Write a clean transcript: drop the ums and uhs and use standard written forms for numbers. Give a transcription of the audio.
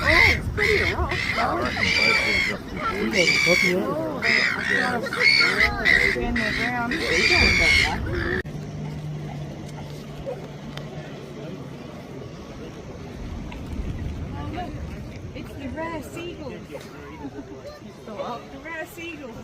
it's pretty rough. Stand their ground. It's the rare seagulls. The rare seagulls.